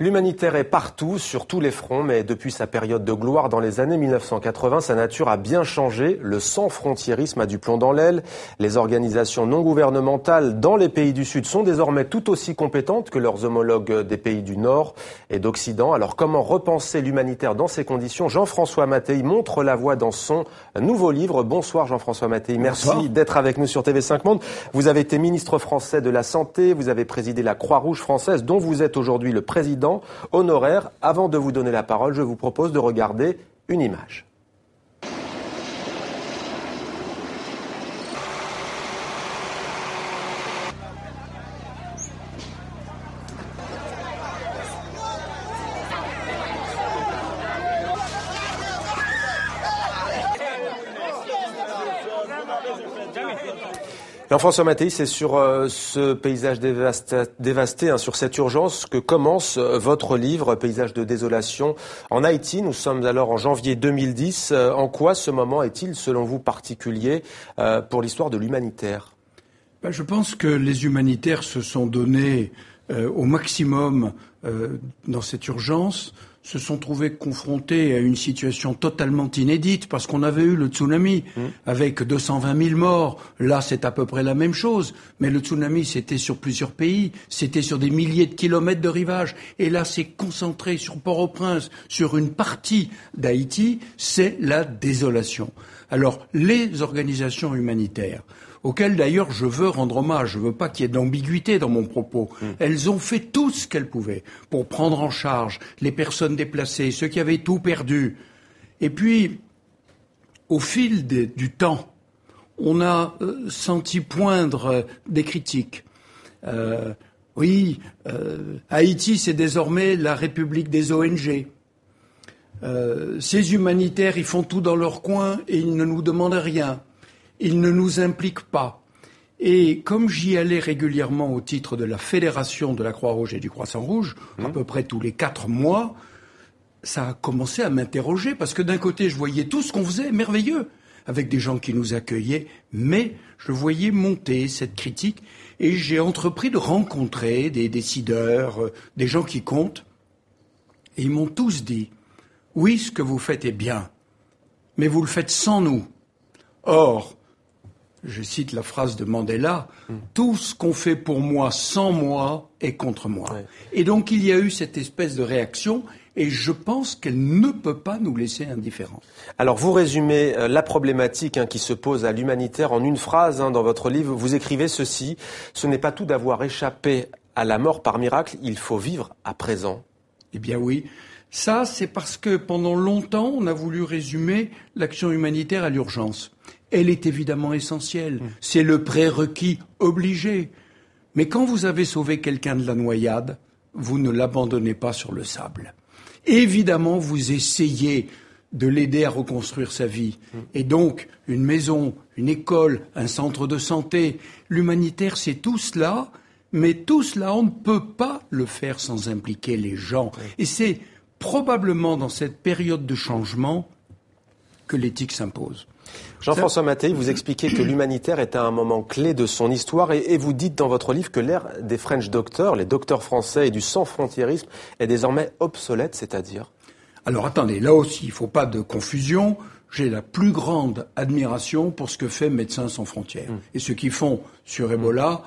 L'humanitaire est partout, sur tous les fronts, mais depuis sa période de gloire dans les années 1980, sa nature a bien changé. Le sans-frontiérisme a du plomb dans l'aile. Les organisations non gouvernementales dans les pays du Sud sont désormais tout aussi compétentes que leurs homologues des pays du Nord et d'Occident. Alors comment repenser l'humanitaire dans ces conditions ? Jean-François Mattei montre la voie dans son nouveau livre. Bonsoir Jean-François Mattei, merci d'être avec nous sur TV5 Monde. Vous avez été ministre français de la Santé, vous avez présidé la Croix-Rouge française, dont vous êtes aujourd'hui le président honoraire. Avant de vous donner la parole, je vous propose de regarder une image. Jean-François Mattei, c'est sur ce paysage dévasté, sur cette urgence que commence votre livre, Paysage de désolation, en Haïti. Nous sommes alors en janvier 2010. En quoi ce moment est-il, selon vous, particulier pour l'histoire de l'humanitaire ? Je pense que les humanitaires se sont donnés au maximum dans cette urgence, se sont trouvés confrontés à une situation totalement inédite parce qu'on avait eu le tsunami avec 220 000 morts. Là, c'est à peu près la même chose. Mais le tsunami, c'était sur plusieurs pays. C'était sur des milliers de kilomètres de rivage. Et là, c'est concentré sur Port-au-Prince, sur une partie d'Haïti. C'est la désolation. Alors, les organisations humanitaires, auxquelles d'ailleurs je veux rendre hommage, je veux pas qu'il y ait d'ambiguïté dans mon propos. Elles ont fait tout ce qu'elles pouvaient pour prendre en charge les personnes déplacées, ceux qui avaient tout perdu. Et puis, au fil du temps, on a senti poindre des critiques. Haïti, c'est désormais la République des ONG. Ces humanitaires, ils font tout dans leur coin et ils ne nous demandent rien. Ils ne nous impliquent pas. Et comme j'y allais régulièrement au titre de la Fédération de la Croix-Rouge et du Croissant-Rouge, à peu près tous les 4 mois, ça a commencé à m'interroger parce que d'un côté, je voyais tout ce qu'on faisait, merveilleux, avec des gens qui nous accueillaient, mais je voyais monter cette critique et j'ai entrepris de rencontrer des décideurs, des gens qui comptent, et ils m'ont tous dit « Oui, ce que vous faites est bien, mais vous le faites sans nous. » Or, je cite la phrase de Mandela, tout ce qu'on fait pour moi sans moi est contre moi. Ouais. Et donc il y a eu cette espèce de réaction et je pense qu'elle ne peut pas nous laisser indifférents. Alors vous résumez la problématique qui se pose à l'humanitaire en une phrase dans votre livre. Vous écrivez ceci, ce n'est pas tout d'avoir échappé à la mort par miracle, il faut vivre à présent. Eh bien oui. Ça, c'est parce que pendant longtemps, on a voulu résumer l'action humanitaire à l'urgence. Elle est évidemment essentielle. C'est le prérequis obligé. Mais quand vous avez sauvé quelqu'un de la noyade, vous ne l'abandonnez pas sur le sable. Évidemment, vous essayez de l'aider à reconstruire sa vie. Et donc, une maison, une école, un centre de santé, l'humanitaire, c'est tout cela. Mais tout cela, on ne peut pas le faire sans impliquer les gens. Et c'est probablement dans cette période de changement que l'éthique s'impose. Jean-François Mattei, vous expliquez que l'humanitaire est à un moment clé de son histoire et vous dites dans votre livre que l'ère des French Doctors, les docteurs français et du sans-frontiérisme est désormais obsolète, c'est-à-dire ? Alors attendez, là aussi, il ne faut pas de confusion. J'ai la plus grande admiration pour ce que fait Médecins sans frontières. Et ce qu'ils font sur Ebola,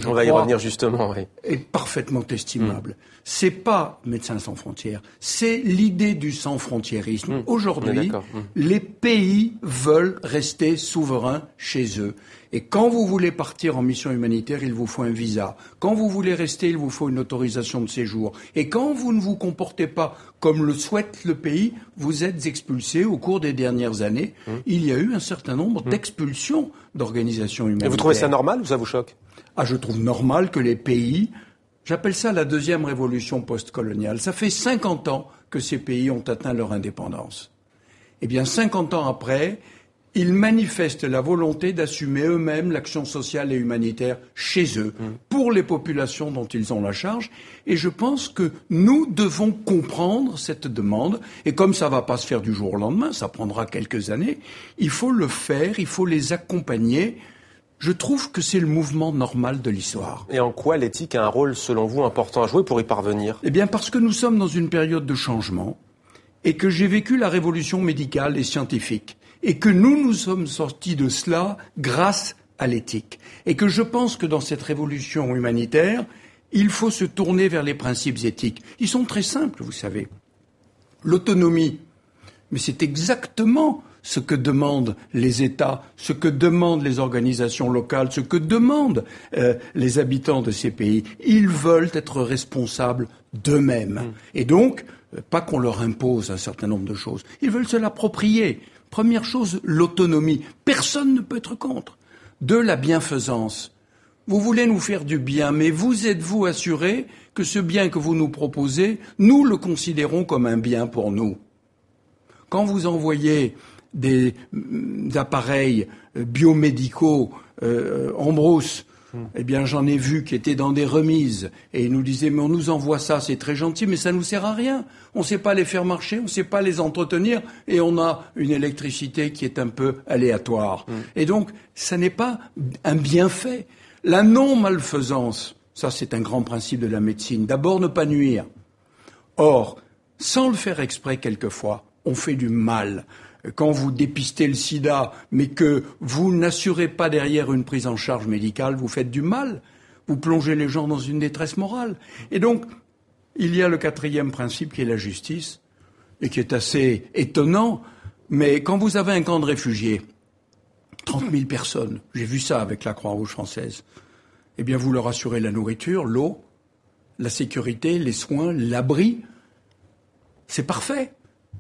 on va y revenir justement, oui. Est parfaitement estimable. C'est pas Médecins sans frontières, c'est l'idée du sans-frontiérisme. Aujourd'hui, les pays veulent rester souverains chez eux. Et quand vous voulez partir en mission humanitaire, il vous faut un visa. Quand vous voulez rester, il vous faut une autorisation de séjour. Et quand vous ne vous comportez pas comme le souhaite le pays, vous êtes expulsé. Au cours des dernières années, il y a eu un certain nombre d'expulsions d'organisations humanitaires. Et vous trouvez ça normal ou ça vous choque ? Je trouve normal que les pays, j'appelle ça la deuxième révolution post-coloniale. Ça fait 50 ans que ces pays ont atteint leur indépendance. Eh bien, 50 ans après, ils manifestent la volonté d'assumer eux-mêmes l'action sociale et humanitaire chez eux, pour les populations dont ils ont la charge. Et je pense que nous devons comprendre cette demande. Et comme ça ne va pas se faire du jour au lendemain, ça prendra quelques années, il faut le faire, il faut les accompagner. Je trouve que c'est le mouvement normal de l'histoire. Et en quoi l'éthique a un rôle, selon vous, important à jouer pour y parvenir ? Eh bien, parce que nous sommes dans une période de changement et que j'ai vécu la révolution médicale et scientifique et que nous sommes sortis de cela grâce à l'éthique. Et que je pense que dans cette révolution humanitaire, il faut se tourner vers les principes éthiques. Ils sont très simples, vous savez. L'autonomie, mais c'est exactement ce que demandent les États, ce que demandent les organisations locales, ce que demandent les habitants de ces pays. Ils veulent être responsables d'eux-mêmes. Et donc, pas qu'on leur impose un certain nombre de choses. Ils veulent se l'approprier. Première chose, l'autonomie. Personne ne peut être contre. De la bienfaisance. Vous voulez nous faire du bien, mais vous êtes-vous assuré que ce bien que vous nous proposez, nous le considérons comme un bien pour nous ? Quand vous envoyez des appareils biomédicaux en brousse, eh bien j'en ai vu qui étaient dans des remises et ils nous disaient mais on nous envoie ça, c'est très gentil mais ça nous sert à rien. On ne sait pas les faire marcher, on ne sait pas les entretenir et on a une électricité qui est un peu aléatoire. Et donc ça n'est pas un bienfait. La non-malfaisance, ça c'est un grand principe de la médecine. D'abord ne pas nuire. Or, sans le faire exprès quelquefois, on fait du mal. Quand vous dépistez le sida, mais que vous n'assurez pas derrière une prise en charge médicale, vous faites du mal. Vous plongez les gens dans une détresse morale. Et donc, il y a le quatrième principe qui est la justice, et qui est assez étonnant, mais quand vous avez un camp de réfugiés, 30 000 personnes, j'ai vu ça avec la Croix-Rouge française, eh bien vous leur assurez la nourriture, l'eau, la sécurité, les soins, l'abri, c'est parfait.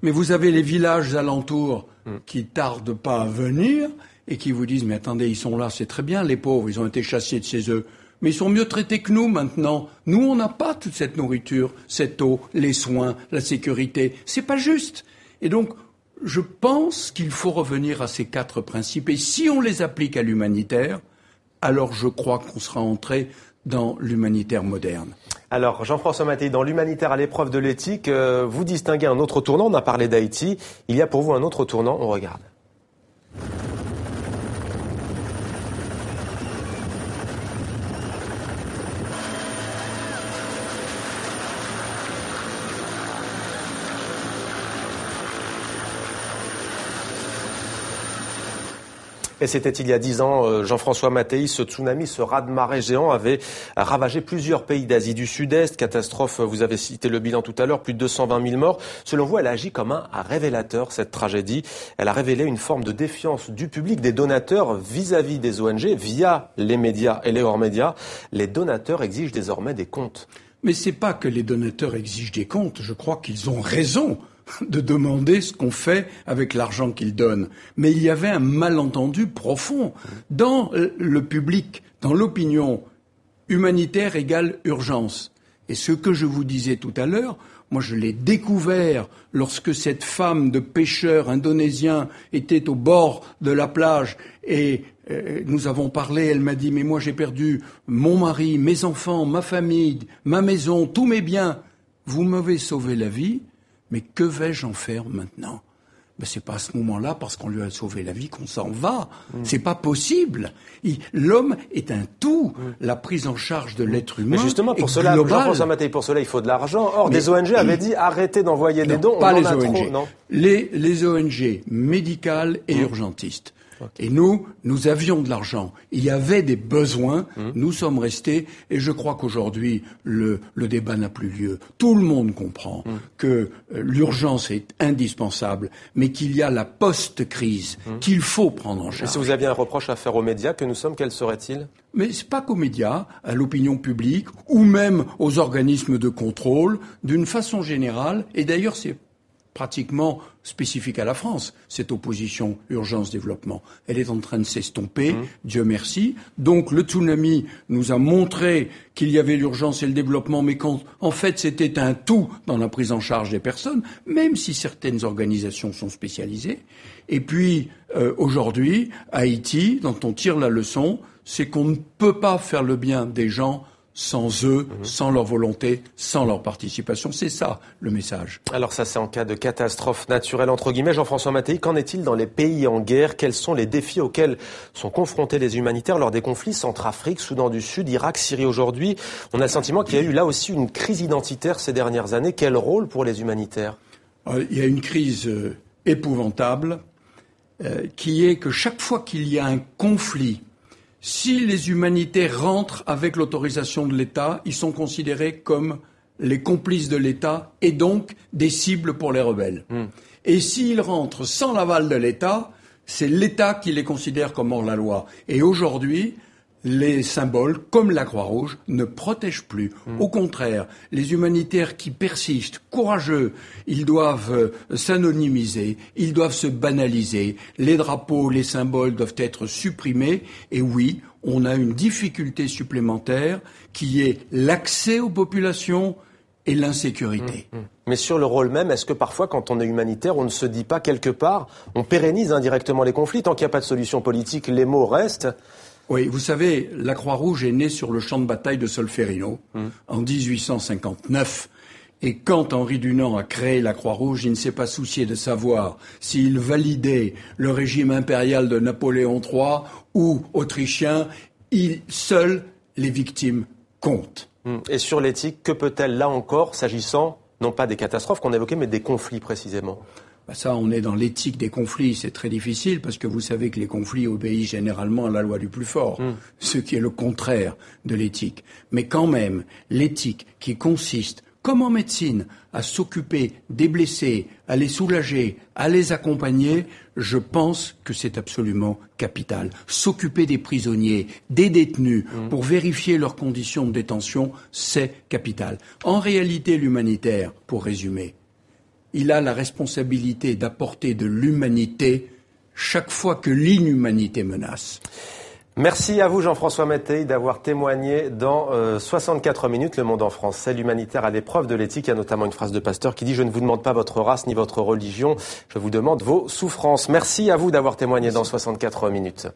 Mais vous avez les villages alentours qui tardent pas à venir et qui vous disent « Mais attendez, ils sont là, c'est très bien, les pauvres, ils ont été chassés de chez eux. Mais ils sont mieux traités que nous maintenant. Nous, on n'a pas toute cette nourriture, cette eau, les soins, la sécurité. C'est pas juste. » Et donc, je pense qu'il faut revenir à ces 4 principes. Et si on les applique à l'humanitaire, alors je crois qu'on sera entré dans l'humanitaire moderne. Alors, Jean-François Mattei, dans l'humanitaire à l'épreuve de l'éthique, vous distinguez un autre tournant. On a parlé d'Haïti. Il y a pour vous un autre tournant. On regarde. Et c'était il y a 10 ans, Jean-François Mattei, ce tsunami, ce raz-de-marée géant avait ravagé plusieurs pays d'Asie du Sud-Est. Catastrophe, vous avez cité le bilan tout à l'heure, plus de 220 000 morts. Selon vous, elle a agi comme un révélateur, cette tragédie. Elle a révélé une forme de défiance du public, des donateurs vis-à-vis des ONG, via les médias et les hors-médias. Les donateurs exigent désormais des comptes. Mais c'est pas que les donateurs exigent des comptes. Je crois qu'ils ont raison de demander ce qu'on fait avec l'argent qu'ils donnent. Mais il y avait un malentendu profond dans le public, dans l'opinion. Humanitaire égale urgence. Et ce que je vous disais tout à l'heure, moi je l'ai découvert lorsque cette femme de pêcheur indonésien était au bord de la plage et nous avons parlé, elle m'a dit « Mais moi j'ai perdu mon mari, mes enfants, ma famille, ma maison, tous mes biens. Vous m'avez sauvé la vie. Mais que vais-je en faire maintenant ? Ben, c'est pas à ce moment-là, parce qu'on lui a sauvé la vie, qu'on s'en va. C'est pas possible. L'homme est un tout. La prise en charge de l'être humain. Mais justement, pour cela, Jean-François Mattei, pour cela, il faut de l'argent. Or, des ONG avaient dit arrêtez d'envoyer des dons. Pas les ONG. Non. Les ONG médicales et urgentistes. Okay. Et nous avions de l'argent. Il y avait des besoins. Nous sommes restés. Et je crois qu'aujourd'hui, le débat n'a plus lieu. Tout le monde comprend que l'urgence est indispensable, mais qu'il y a la post-crise qu'il faut prendre en charge. Et si vous aviez un reproche à faire aux médias que nous sommes, quel serait-il ? Mais c'est pas qu'aux médias, à l'opinion publique, ou même aux organismes de contrôle, d'une façon générale. Et d'ailleurs, c'est pratiquement spécifique à la France, cette opposition urgence-développement. Elle est en train de s'estomper, Dieu merci. Donc le tsunami nous a montré qu'il y avait l'urgence et le développement, mais qu'en fait c'était un tout dans la prise en charge des personnes, même si certaines organisations sont spécialisées. Et puis aujourd'hui, Haïti, dont on tire la leçon, c'est qu'on ne peut pas faire le bien des gens sans eux, sans leur volonté, sans leur participation. C'est ça le message. Alors ça, c'est en cas de catastrophe naturelle, entre guillemets. Jean-François Mattei, qu'en est-il dans les pays en guerre? Quels sont les défis auxquels sont confrontés les humanitaires lors des conflits Centrafrique, Soudan du Sud, Irak, Syrie aujourd'hui? On a le sentiment qu'il y a eu là aussi une crise identitaire ces dernières années. Quel rôle pour les humanitaires? Il y a une crise épouvantable qui est que chaque fois qu'il y a un conflit, si les humanitaires rentrent avec l'autorisation de l'État, ils sont considérés comme les complices de l'État et donc des cibles pour les rebelles. Et s'ils rentrent sans l'aval de l'État, c'est l'État qui les considère comme hors la loi. Et aujourd'hui, les symboles, comme la Croix-Rouge, ne protègent plus. Au contraire, les humanitaires qui persistent, courageux, ils doivent s'anonymiser, ils doivent se banaliser. Les drapeaux, les symboles doivent être supprimés. Et oui, on a une difficulté supplémentaire qui est l'accès aux populations et l'insécurité. Mais sur le rôle même, est-ce que parfois, quand on est humanitaire, on ne se dit pas quelque part, on pérennise indirectement les conflits? Tant qu'il n'y a pas de solution politique, les mots restent. Oui, vous savez, la Croix-Rouge est née sur le champ de bataille de Solferino en 1859. Et quand Henri Dunant a créé la Croix-Rouge, il ne s'est pas soucié de savoir s'il validait le régime impérial de Napoléon III ou autrichien. Seules les victimes comptent. Et sur l'éthique, que peut-elle là encore, s'agissant non pas des catastrophes qu'on évoquait, mais des conflits précisément? Ça, on est dans l'éthique des conflits. C'est très difficile parce que vous savez que les conflits obéissent généralement à la loi du plus fort, ce qui est le contraire de l'éthique. Mais quand même, l'éthique qui consiste, comme en médecine, à s'occuper des blessés, à les soulager, à les accompagner, je pense que c'est absolument capital. S'occuper des prisonniers, des détenus, pour vérifier leurs conditions de détention, c'est capital. En réalité, l'humanitaire, pour résumer, il a la responsabilité d'apporter de l'humanité chaque fois que l'inhumanité menace. Merci à vous, Jean-François Mattei, d'avoir témoigné dans 64 minutes, Le Monde en français. L'humanitaire à l'épreuve de l'éthique. Il y a notamment une phrase de pasteur qui dit « Je ne vous demande pas votre race ni votre religion, je vous demande vos souffrances ». Merci à vous d'avoir témoigné dans 64 minutes.